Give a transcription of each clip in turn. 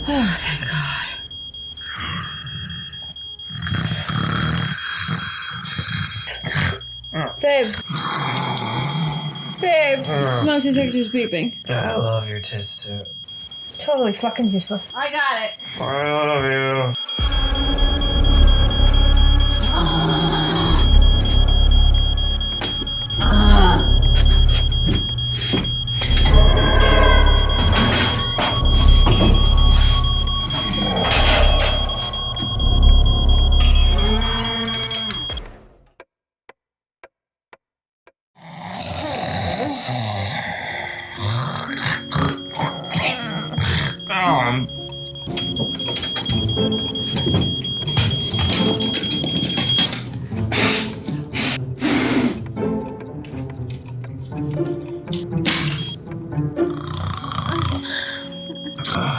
Oh, thank God. Babe. Babe, smoke detector's beeping. I love your tits too. Totally fucking useless. I got it. I love you.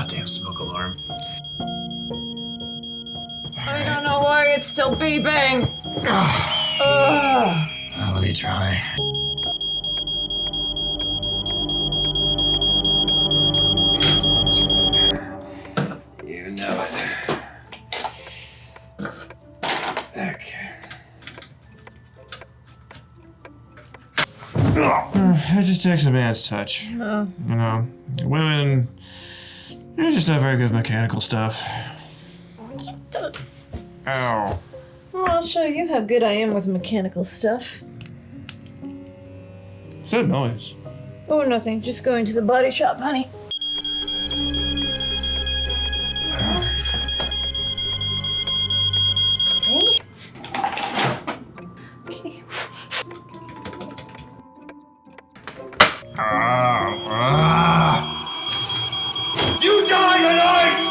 Damn smoke alarm. I don't know why it's still beeping. Let me try. That's right. You know it. Okay. I just take some man's touch. You know, women, you're just not very good at mechanical stuff. Ow. Well, I'll show you how good I am with mechanical stuff. What's that noise? Oh, nothing. Just going to the body shop, honey. Okay. Okay. You die tonight!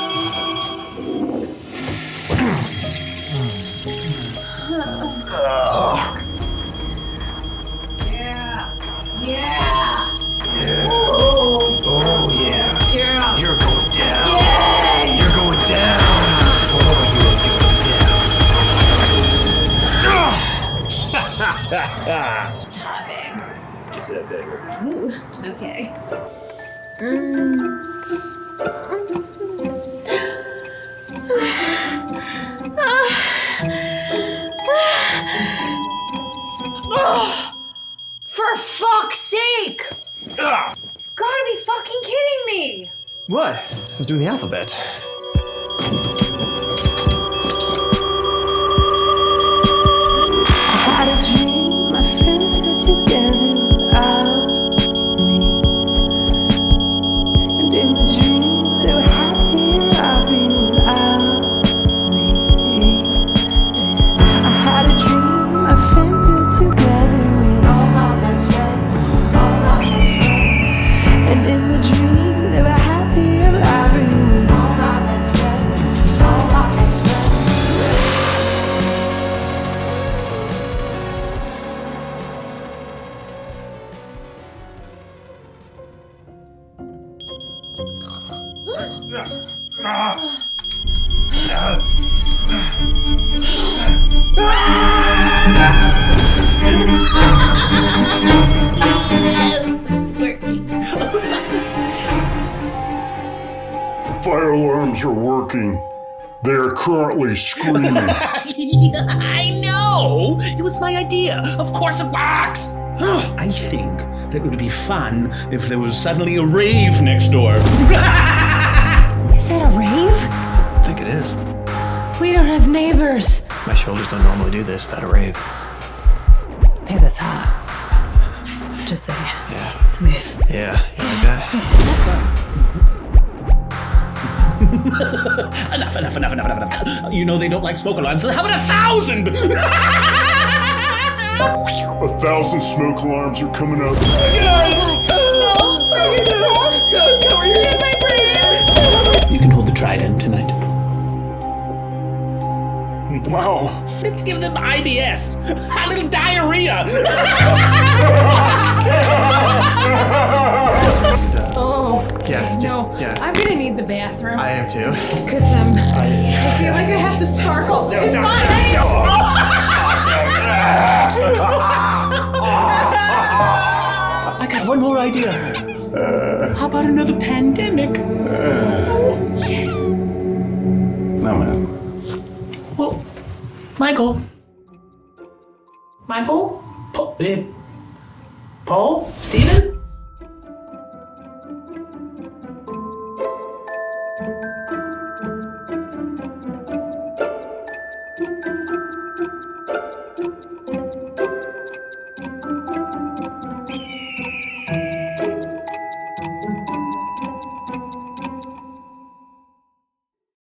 Oh yeah. Yeah. You're going down. Yeah. You're going down. Oh, you're going down. It's hot, babe. Get to that bedroom. Ooh, okay. For fuck's sake! Gotta be fucking kidding me! What? I was doing the alphabet. I had a dream, my friends were together without me. And in the dream, they were happy and laughing without me. I had a dream, my friends were together with all my best friends, all my best friends. And in the dream, they were happy and laughing with all my best friends, all my best friends. Fire alarms are working. They are currently screaming. Yeah, I know! It was my idea. Of course it works! I think that it would be fun if there was suddenly a rave next door. Is that a rave? I think it is. We don't have neighbors. My shoulders don't normally do this without a rave. Babe, that's hot. Just saying. Yeah. Man. Yeah, you like that? Enough. You know they don't like smoke alarms, so how about 1,000? 1,000 smoke alarms are coming out. You can hold the trident tonight. Wow. Let's give them IBS. A little diarrhea. Oh. Yeah, just, No. yeah. I'm gonna need the bathroom. I am too. Because I feel like I have to sparkle. It's fine. I got one more idea. How about another pandemic? Yes. No, man. Well, Michael? Paul? Stephen?